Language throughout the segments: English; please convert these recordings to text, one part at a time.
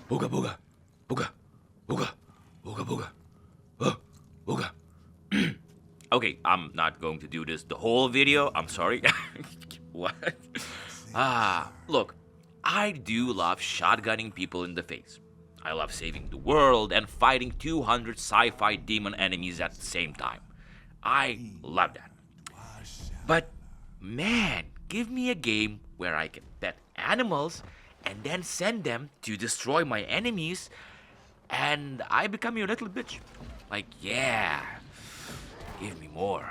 Booga booga, booga, booga, booga booga, booga. Okay, I'm not going to do this the whole video. I'm sorry. What? Look, I do love shotgunning people in the face. I love saving the world and fighting 200 sci-fi demon enemies at the same time. I love that. But man, give me a game where I can pet animals and then send them to destroy my enemies and I become your little bitch. Like, yeah, give me more.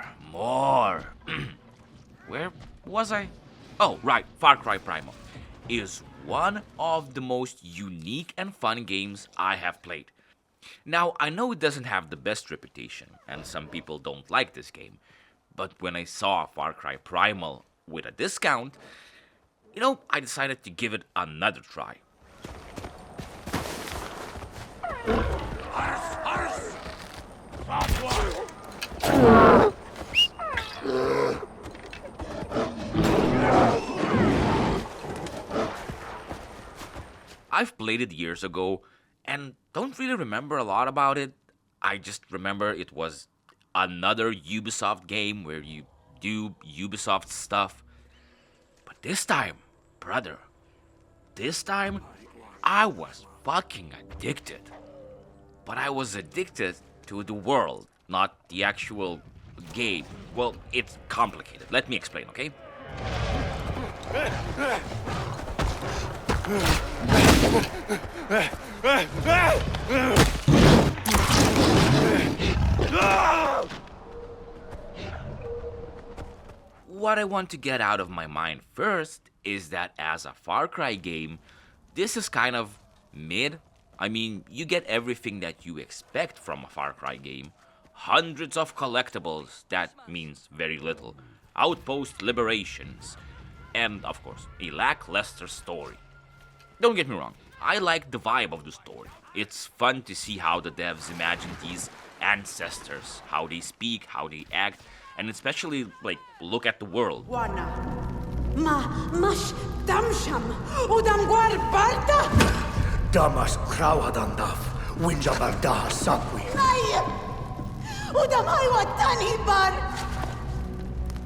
Where was I? Oh, right, Far Cry Primal is one of the most unique and fun games I have played. Now, I know it doesn't have the best reputation, and some people don't like this game, but when I saw Far Cry Primal with a discount, I decided to give it another try. I've played it years ago and don't really remember a lot about it. I just remember it was another Ubisoft game where you do Ubisoft stuff. But this time, brother, I was fucking addicted. But I was addicted to the world, not the actual game. Well, it's complicated. Let me explain, okay? What I want to get out of my mind first is that as a Far Cry game, this is kind of mid. I mean, you get everything that you expect from a Far Cry game. Hundreds of collectibles, that means very little. Outpost liberations. And, of course, a lackluster story. Don't get me wrong, I like the vibe of the story. It's fun to see how the devs imagine these ancestors, how they speak, how they act, and especially, look at the world. Wana. Mash damsham. Udam barta. Damas krauhadandaf. Winjabardah sakwi. Udam haywa bar.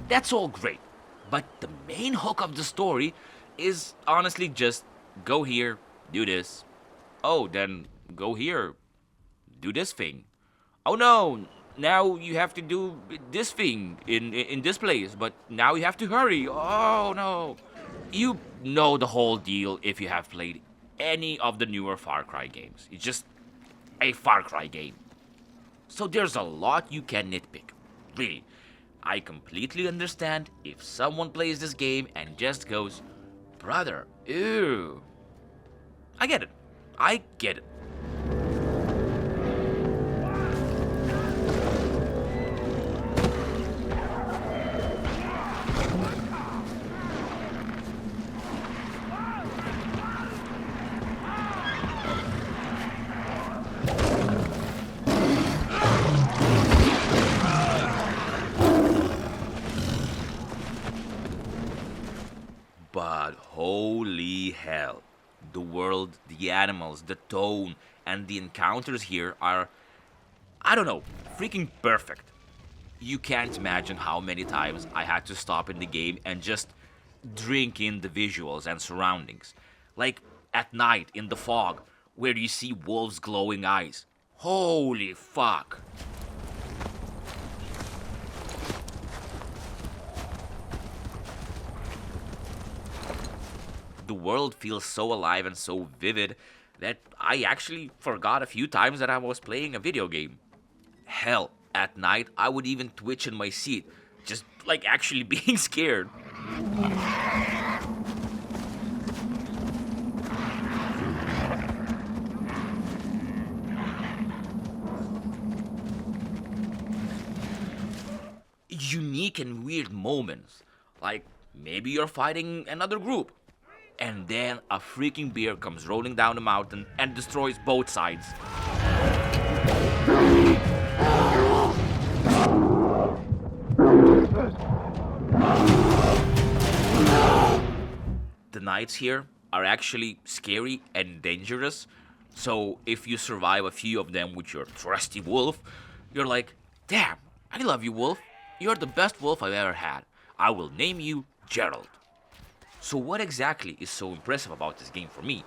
That's all great, but the main hook of the story is honestly just go here, do this. Oh, then go here, do this thing. Oh no, now you have to do this thing in this place, but now you have to hurry. Oh no. You know the whole deal if you have played any of the newer Far Cry games. It's just a Far Cry game. So there's a lot you can nitpick. Really, I completely understand if someone plays this game and just goes, brother, ew. I get it. But holy hell, the world, the animals, the tone, and the encounters here are, I don't know, freaking perfect. You can't imagine how many times I had to stop in the game and just drink in the visuals and surroundings. Like at night in the fog, where you see wolves' glowing eyes. Holy fuck. The world feels so alive and so vivid that I actually forgot a few times that I was playing a video game. Hell, at night I would even twitch in my seat, just actually being scared. Unique and weird moments. Like maybe you're fighting another group, and then a freaking bear comes rolling down the mountain and destroys both sides. The nights here are actually scary and dangerous, so if you survive a few of them with your trusty wolf, you're like, damn, I love you, wolf. You're the best wolf I've ever had. I will name you Gerald. So, what exactly is so impressive about this game for me?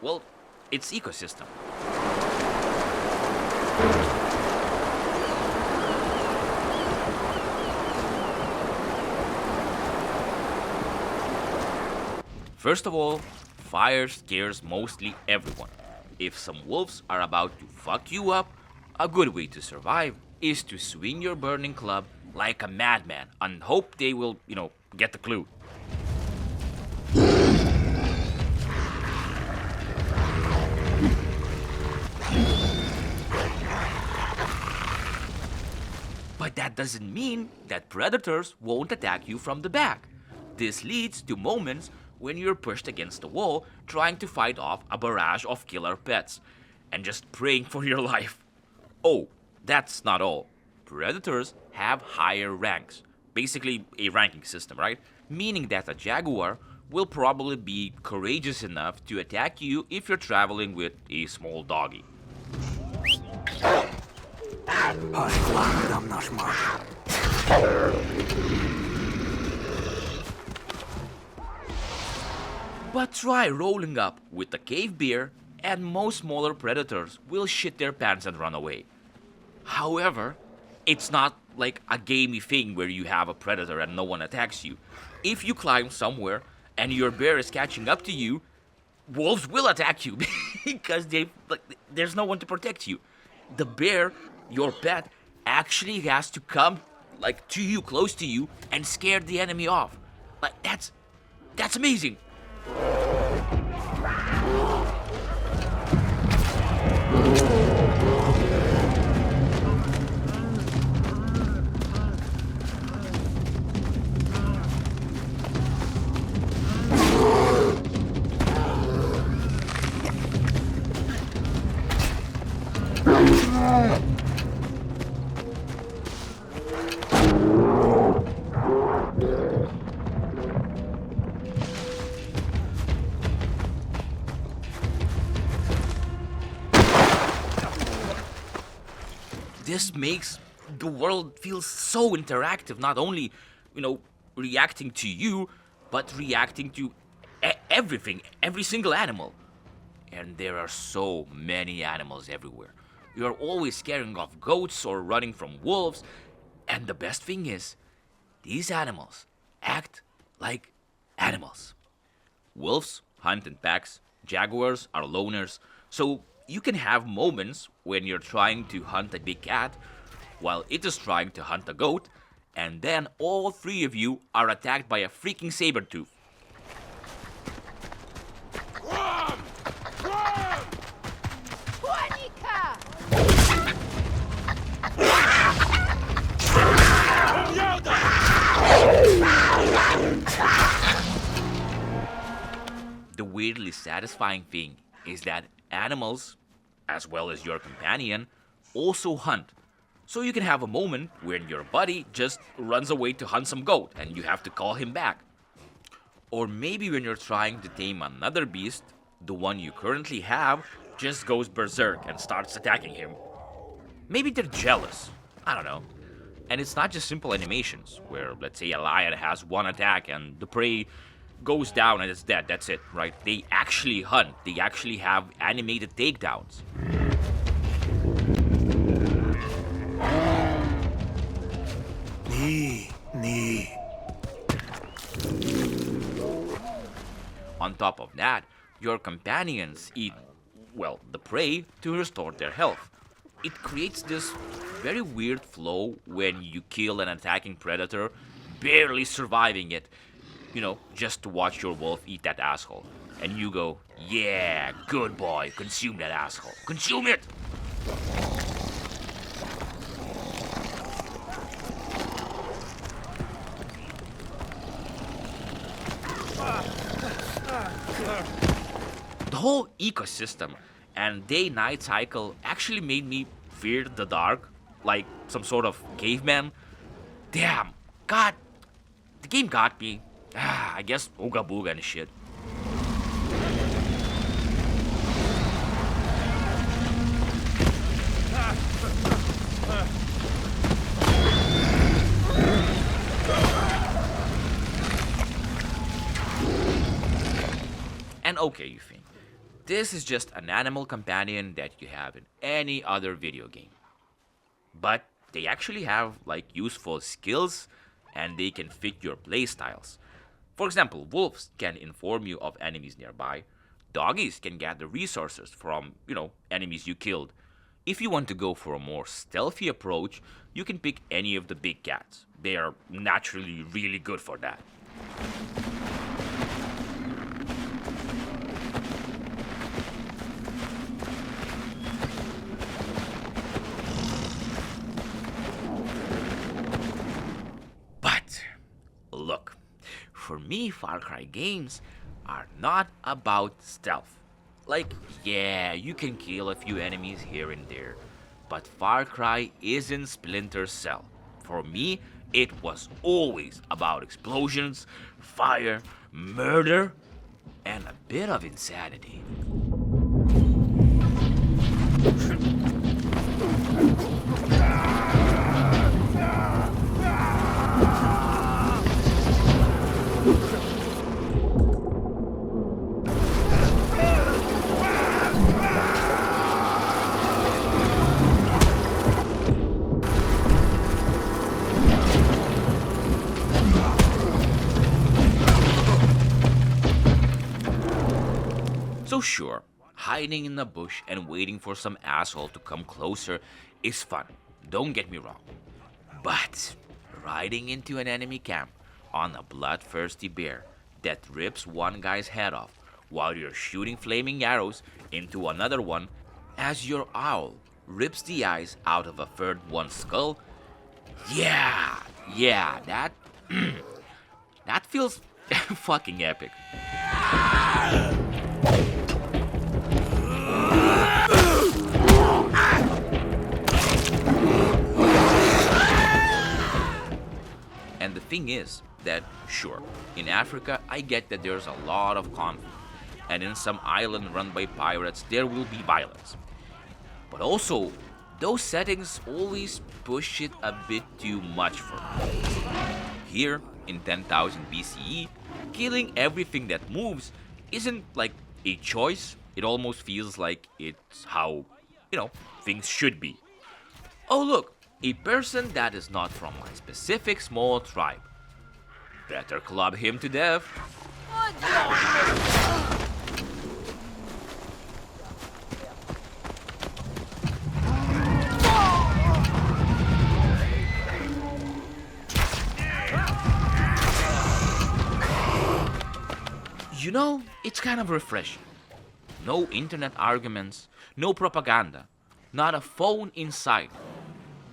Well, its ecosystem. First of all, fire scares mostly everyone. If some wolves are about to fuck you up, a good way to survive is to swing your burning club like a madman and hope they will, get the clue. But that doesn't mean that predators won't attack you from the back. This leads to moments when you're pushed against the wall trying to fight off a barrage of killer pets and just praying for your life. Oh, that's not all. Predators have higher ranks. Basically, a ranking system, right? Meaning that a jaguar will probably be courageous enough to attack you if you're traveling with a small doggy. But try rolling up with a cave bear, and most smaller predators will shit their pants and run away. However, it's not like a gamey thing where you have a predator and no one attacks you. If you climb somewhere and your bear is catching up to you, wolves will attack you because there's no one to protect you. The bear, your pet, actually has to come to you, close to you, and scare the enemy off. That's amazing. This makes the world feel so interactive, not only, reacting to you, but reacting to everything, every single animal. And there are so many animals everywhere. You're always scaring off goats or running from wolves. And the best thing is, these animals act like animals. Wolves hunt in packs, jaguars are loners, so you can have moments when you're trying to hunt a big cat while it is trying to hunt a goat, and then all three of you are attacked by a freaking saber-tooth. The weirdly satisfying thing is that animals, as well as your companion, also hunt. So you can have a moment when your buddy just runs away to hunt some goat and you have to call him back. Or maybe when you're trying to tame another beast, the one you currently have just goes berserk and starts attacking him. Maybe they're jealous. I don't know. And it's not just simple animations, where, let's say, a lion has one attack and the prey goes down and it's dead. That's it, right? They actually hunt. They actually have animated takedowns. Nee. On top of that, your companions eat, the prey to restore their health. It creates this very weird flow when you kill an attacking predator, barely surviving it, just to watch your wolf eat that asshole. And you go, yeah, good boy, consume that asshole. Consume it! The whole ecosystem and day-night cycle actually made me fear the dark, like some sort of caveman. Damn, God, the game got me. I guess Ooga Booga and shit. And okay, you think, this is just an animal companion that you have in any other video game. But they actually have like useful skills and they can fit your playstyles. For example, wolves can inform you of enemies nearby. Doggies can gather resources from, enemies you killed. If you want to go for a more stealthy approach, you can pick any of the big cats. They are naturally really good for that. But look, for me, Far Cry games are not about stealth. Like, yeah, you can kill a few enemies here and there, but Far Cry isn't Splinter Cell. For me, it was always about explosions, fire, murder, and a bit of insanity. So sure, hiding in the bush and waiting for some asshole to come closer is fun, don't get me wrong. But riding into an enemy camp on a bloodthirsty bear that rips one guy's head off while you're shooting flaming arrows into another one as your owl rips the eyes out of a third one's skull, yeah, that that feels fucking epic. And the thing is that, sure, in Africa, I get that there's a lot of conflict, and in some island run by pirates, there will be violence. But also, those settings always push it a bit too much for me. Here, in 10,000 BCE, killing everything that moves isn't like a choice. It almost feels like it's how, things should be. Oh, look, a person that is not from my specific small tribe. Better club him to death. It's kind of refreshing. No internet arguments, no propaganda, not a phone in sight.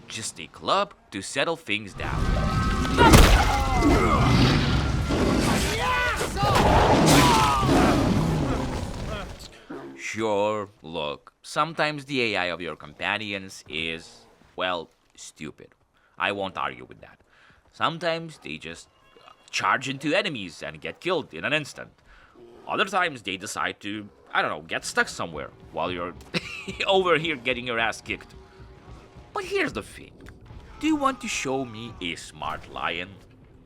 Just a club to settle things down. Sure, look, sometimes the AI of your companions is, well, stupid. I won't argue with that. Sometimes they just charge into enemies and get killed in an instant. Other times they decide to, get stuck somewhere while you're over here getting your ass kicked. But here's the thing. Do you want to show me a smart lion?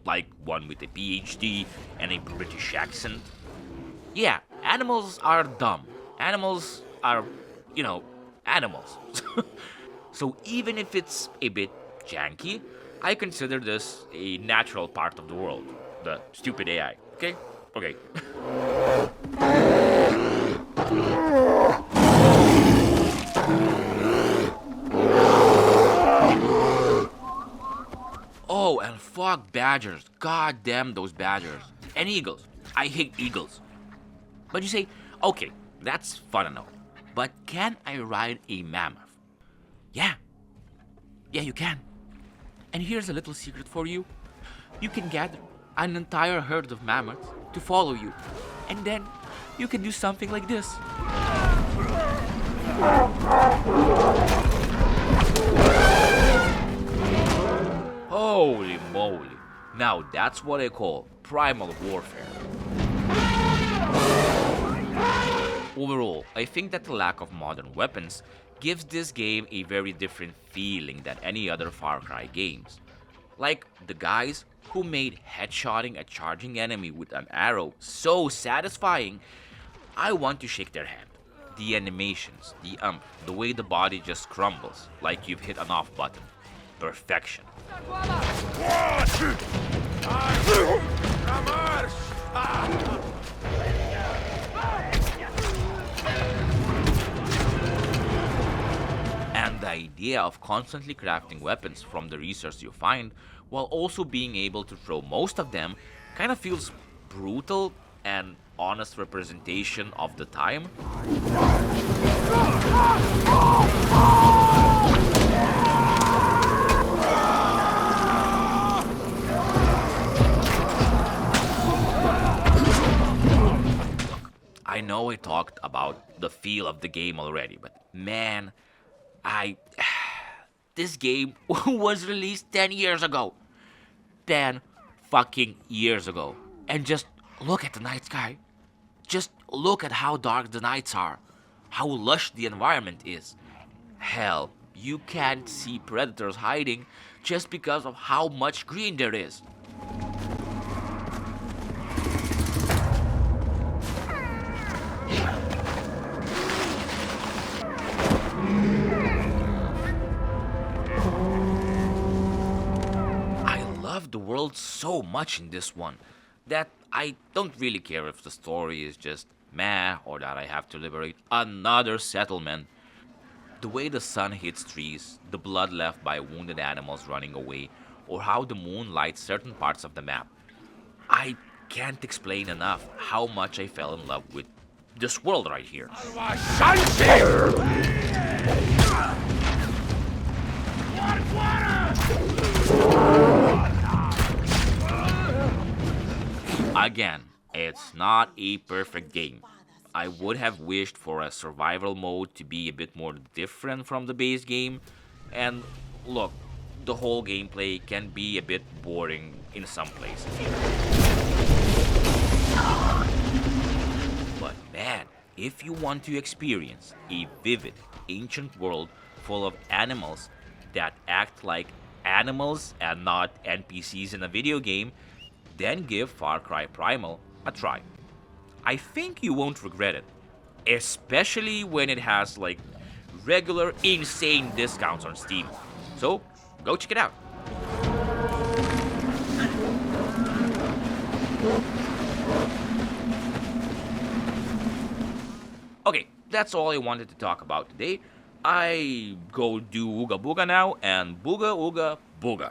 Like one with a PhD and a British accent? Yeah, animals are dumb. Animals are, animals. So even if it's a bit janky, I consider this a natural part of the world. The stupid AI, okay? Okay. Oh, and fuck badgers. God damn those badgers. And eagles. I hate eagles. But you say, okay, that's fun and all. But can I ride a mammoth? Yeah. Yeah, you can. And here's a little secret for you. You can gather an entire herd of mammoths to follow you. And then you can do something like this. Holy moly. Now that's what I call primal warfare. Overall, I think that the lack of modern weapons gives this game a very different feeling than any other Far Cry games. Like the guys who made headshotting a charging enemy with an arrow so satisfying, I want to shake their hand. The animations, the way the body just crumbles like you've hit an off button. Perfection. And the idea of constantly crafting weapons from the resource you find, while also being able to throw most of them, kind of feels brutal and honest representation of the time. I know I talked about the feel of the game already, but man, this game was released 10 years ago. 10 fucking years ago. And just look at the night sky. Just look at how dark the nights are. How lush the environment is. Hell, you can't see predators hiding just because of how much green there is. The world so much in this one that I don't really care if the story is just meh or that I have to liberate another settlement. The way the sun hits trees, the blood left by wounded animals running away, or how the moon lights certain parts of the map. I can't explain enough how much I fell in love with this world right here. Again, it's not a perfect game. I would have wished for a survival mode to be a bit more different from the base game. And look, the whole gameplay can be a bit boring in some places. But man, if you want to experience a vivid, ancient world full of animals that act like animals and not NPCs in a video game, then give Far Cry Primal a try. I think you won't regret it, especially when it has like regular insane discounts on Steam. So go check it out. Okay, that's all I wanted to talk about today. I go do Ooga Booga now, and Booga Ooga Booga.